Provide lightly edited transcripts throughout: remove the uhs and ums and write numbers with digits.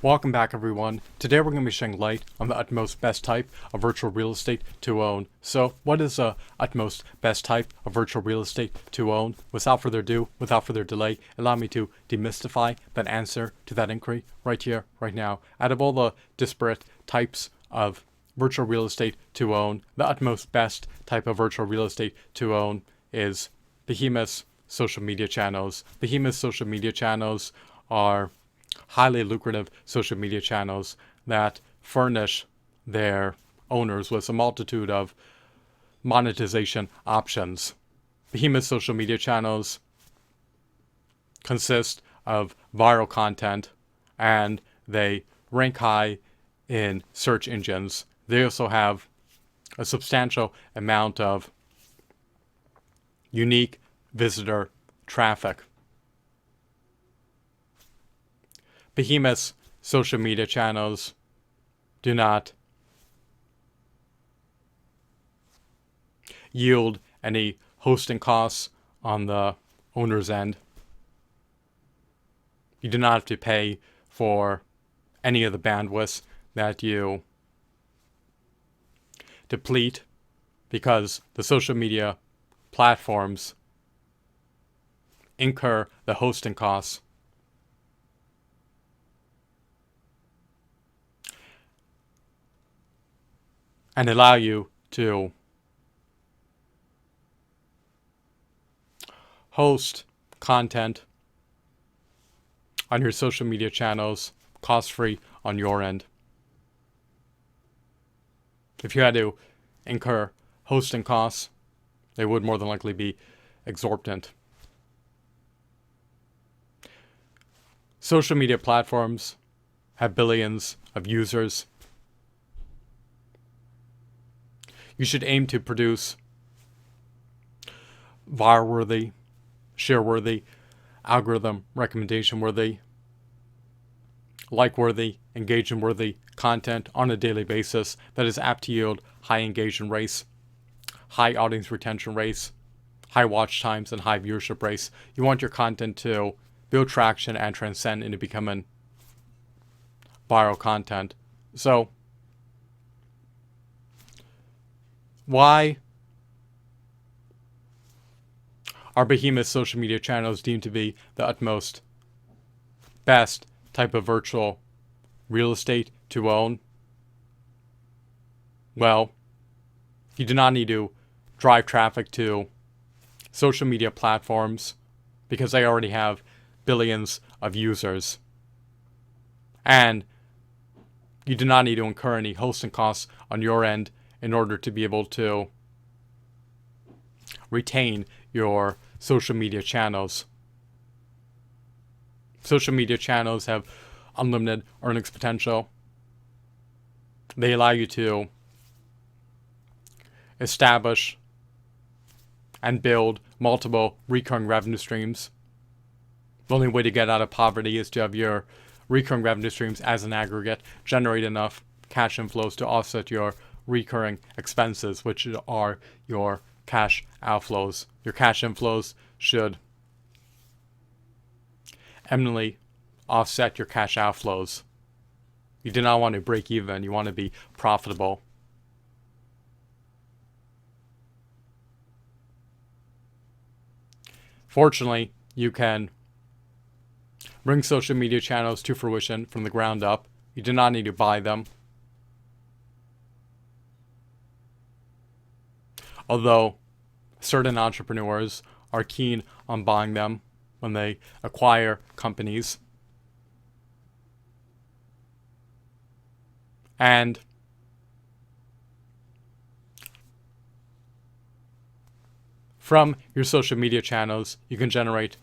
Welcome back, everyone. Today we're going to be shedding light on the utmost best type of virtual real estate to own. So what is the utmost best type of virtual real estate to own? Without further ado, without further delay, allow me to demystify that answer to that inquiry right here, right now. Out of all the disparate types of virtual real estate to own, the utmost best type of virtual real estate to own is behemoth social media channels. Behemoth social media channels are highly lucrative social media channels that furnish their owners with a multitude of monetization options. Behemoth social media channels consist of viral content and they rank high in search engines. They also have a substantial amount of unique visitor traffic. Behemoth's social media channels do not yield any hosting costs on the owner's end. You do not have to pay for any of the bandwidth that you deplete because the social media platforms incur the hosting costs. And allow you to host content on your social media channels cost-free on your end. If you had to incur hosting costs, they would more than likely be exorbitant. Social media platforms have billions of users. You should aim to produce viral-worthy, share-worthy, algorithm recommendation-worthy, like-worthy, engagement-worthy content on a daily basis that is apt to yield high engagement rates, high audience retention rates, high watch times, and high viewership rates. You want your content to build traction and transcend into becoming viral content. So, why are behemoth social media channels deemed to be the utmost best type of virtual real estate to own? Well, you do not need to drive traffic to social media platforms because they already have billions of users. And you do not need to incur any hosting costs on your end in order to be able to retain your social media channels. Social media channels have unlimited earnings potential. They allow you to establish and build multiple recurring revenue streams. The only way to get out of poverty is to have your recurring revenue streams as an aggregate generate enough cash inflows to offset your recurring expenses, which are your cash outflows. Your cash inflows should eminently offset your cash outflows. You do not want to break even. You want to be profitable. Fortunately, you can bring social media channels to fruition from the ground up. You do not need to buy them. Although certain entrepreneurs are keen on buying them when they acquire companies. And from your social media channels, you can generate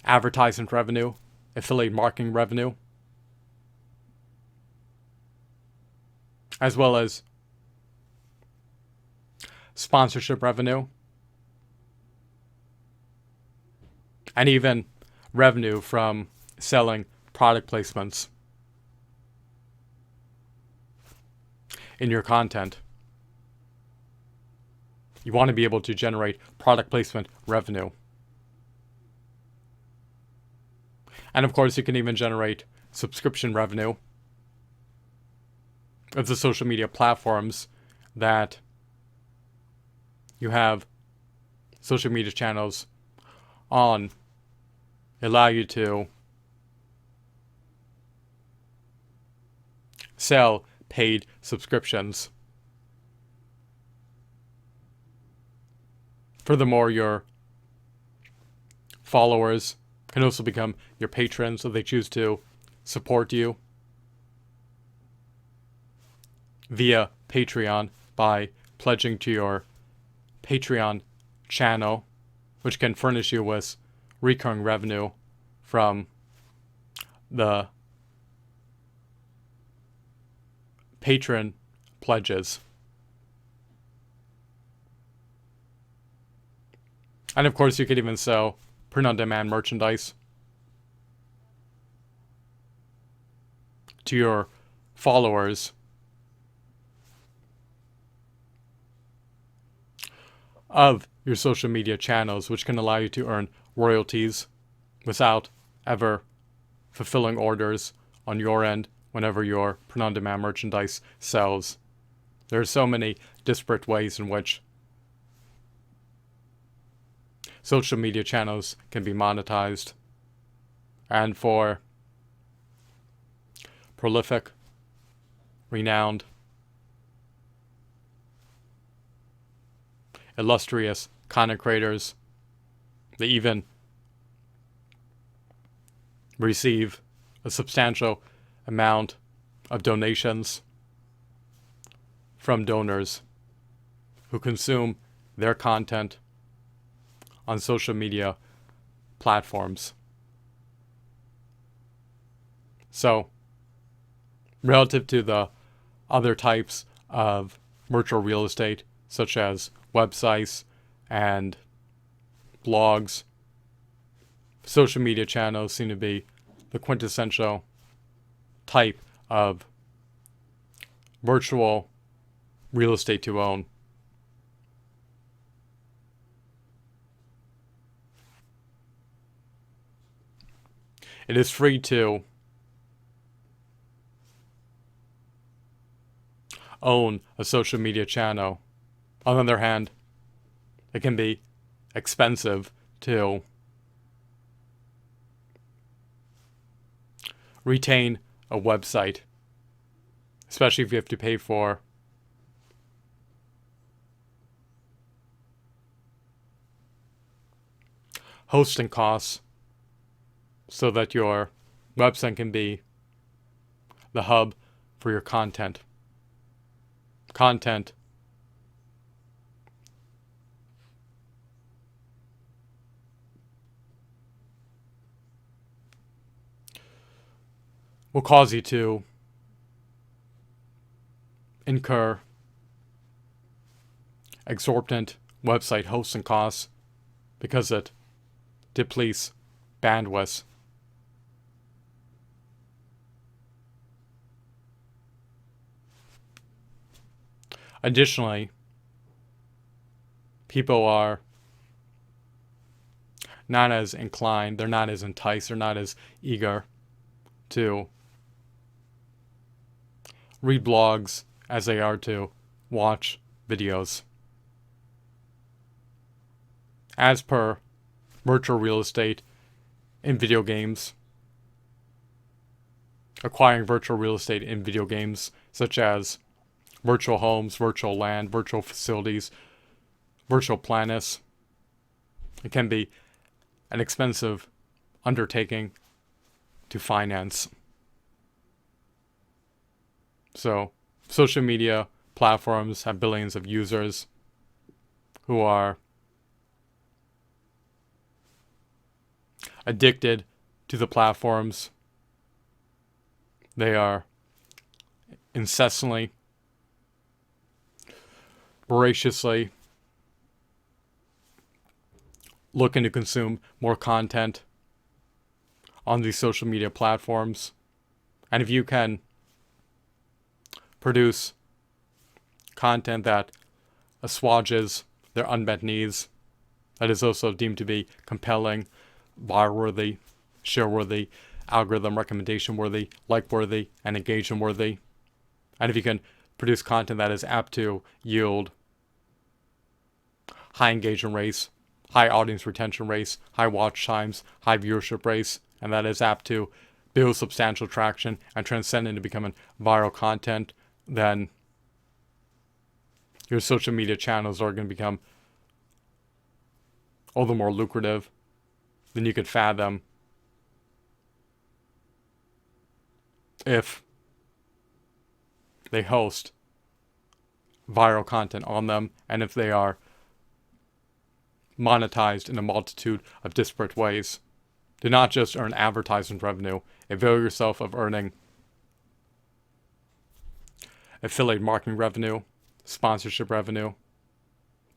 advertisement revenue, affiliate marketing revenue, as well as sponsorship revenue, and even revenue from selling product placements in your content. You want to be able to generate product placement revenue. And of course, you can even generate subscription revenue of the social media platforms that you have social media channels on allow you to sell paid subscriptions. Furthermore, your followers can also become your patrons if they choose to support you via Patreon by pledging to your Patreon channel, which can furnish you with recurring revenue from the patron pledges. And of course, you could even sell print-on-demand merchandise to your followers of your social media channels, which can allow you to earn royalties without ever fulfilling orders on your end whenever your print-on-demand merchandise sells. There are so many disparate ways in which social media channels can be monetized. And for prolific, renowned, illustrious content creators, they even receive a substantial amount of donations from donors who consume their content on social media platforms. So, relative to the other types of virtual real estate, such as websites and blogs, social media channels seem to be the quintessential type of virtual real estate to own. It is free to own a social media channel. On the other hand, it can be expensive to retain a website, especially if you have to pay for hosting costs so that your website can be the hub for your content. Content will cause you to incur exorbitant website hosting costs because it depletes bandwidth. Additionally, people are not as inclined, they're not as enticed, they're not as eager to read blogs as they are to watch videos. As per virtual real estate in video games, acquiring virtual real estate in video games such as virtual homes, virtual land, virtual facilities, virtual planets, it can be an expensive undertaking to finance. So, social media platforms have billions of users who are addicted to the platforms. They are incessantly, voraciously looking to consume more content on these social media platforms. And if you can produce content that assuages their unmet needs, that is also deemed to be compelling, viral-worthy, share-worthy, algorithm recommendation worthy, like worthy, and engagement worthy. And if you can produce content that is apt to yield high engagement rates, high audience retention rates, high watch times, high viewership rates, and that is apt to build substantial traction and transcend into becoming viral content, then your social media channels are going to become all the more lucrative than you could fathom if they host viral content on them, and if they are monetized in a multitude of disparate ways. Do not just earn advertisement revenue. Avail yourself of earning affiliate marketing revenue, sponsorship revenue,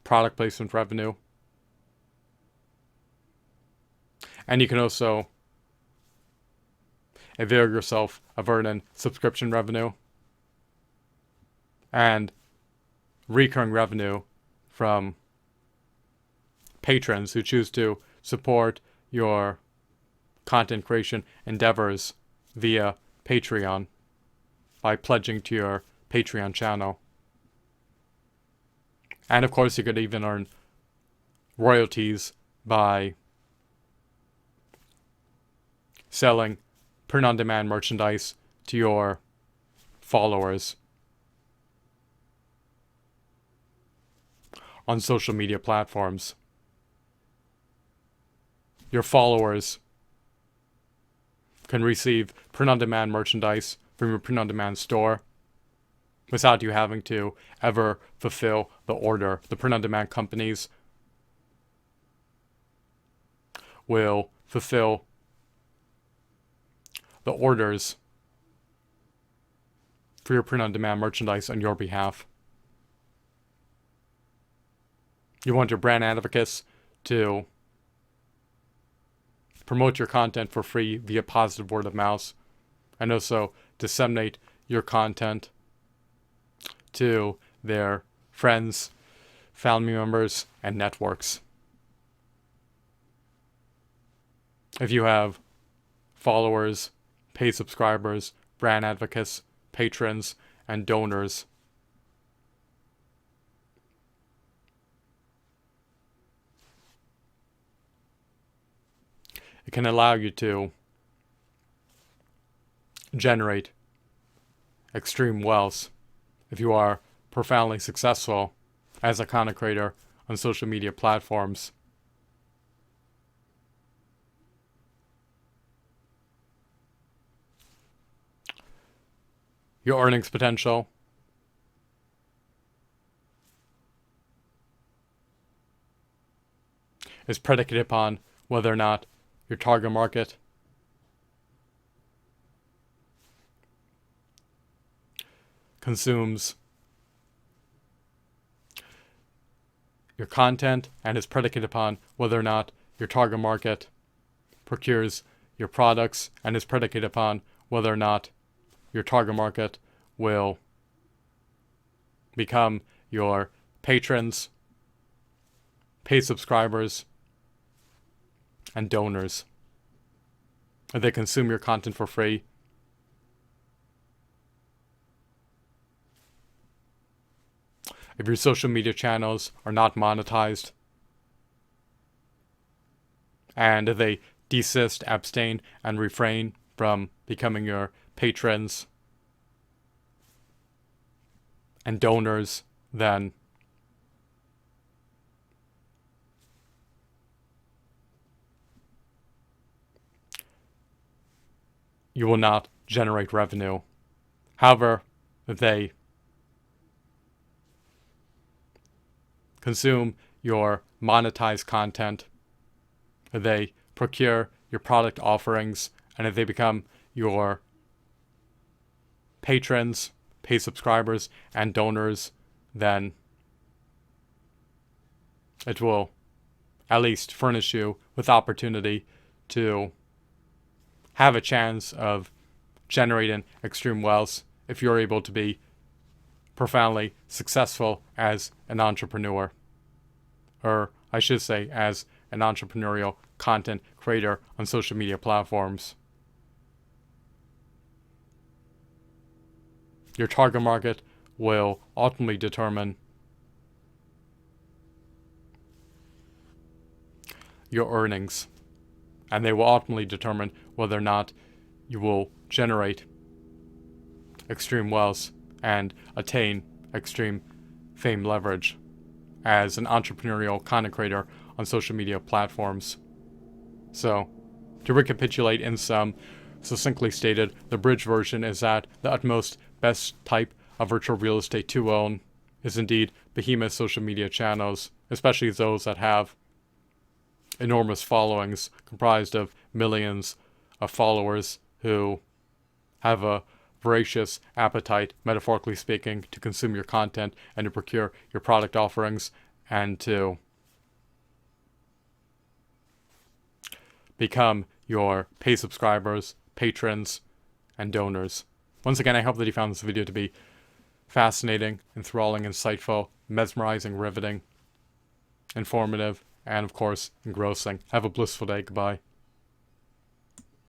product placement revenue. And you can also avail yourself of earning subscription revenue and recurring revenue from patrons who choose to support your content creation endeavors via Patreon by pledging to your Patreon channel. And of course, you could even earn royalties by selling print-on-demand merchandise to your followers on social media platforms. Your followers can receive print-on-demand merchandise from your print-on-demand store without you having to ever fulfill the order. The print-on-demand companies will fulfill the orders for your print-on-demand merchandise on your behalf. You want your brand advocates to promote your content for free via positive word of mouth, and also disseminate your content to their friends, family members, and networks. If you have followers, paid subscribers, brand advocates, patrons, and donors, it can allow you to generate extreme wealth if you are profoundly successful as a content creator on social media platforms. Your earnings potential is predicated upon whether or not your target market consumes your content, and is predicated upon whether or not your target market procures your products, and is predicated upon whether or not your target market will become your patrons, paid subscribers, and donors. If they consume your content for free, if your social media channels are not monetized, and if they desist, abstain, and refrain from becoming your patrons and donors, then you will not generate revenue. However, if they consume your monetized content, if they procure your product offerings, and if they become your patrons, paid subscribers, and donors, then it will at least furnish you with opportunity to have a chance of generating extreme wealth if you're able to be profoundly successful as an entrepreneur. Or I should say, as an entrepreneurial content creator on social media platforms. Your target market will ultimately determine your earnings, and they will ultimately determine whether or not you will generate extreme wealth and attain extreme fame leverage as an entrepreneurial content creator on social media platforms. So, to recapitulate in sum, succinctly stated, the bridge version is that the utmost best type of virtual real estate to own is indeed behemoth social media channels, especially those that have enormous followings comprised of millions of followers who have a voracious appetite, metaphorically speaking, to consume your content and to procure your product offerings and to become your paid subscribers, patrons, and donors. Once again, I hope that you found this video to be fascinating, enthralling, insightful, mesmerizing, riveting, informative, and of course, engrossing. Have a blissful day. Goodbye.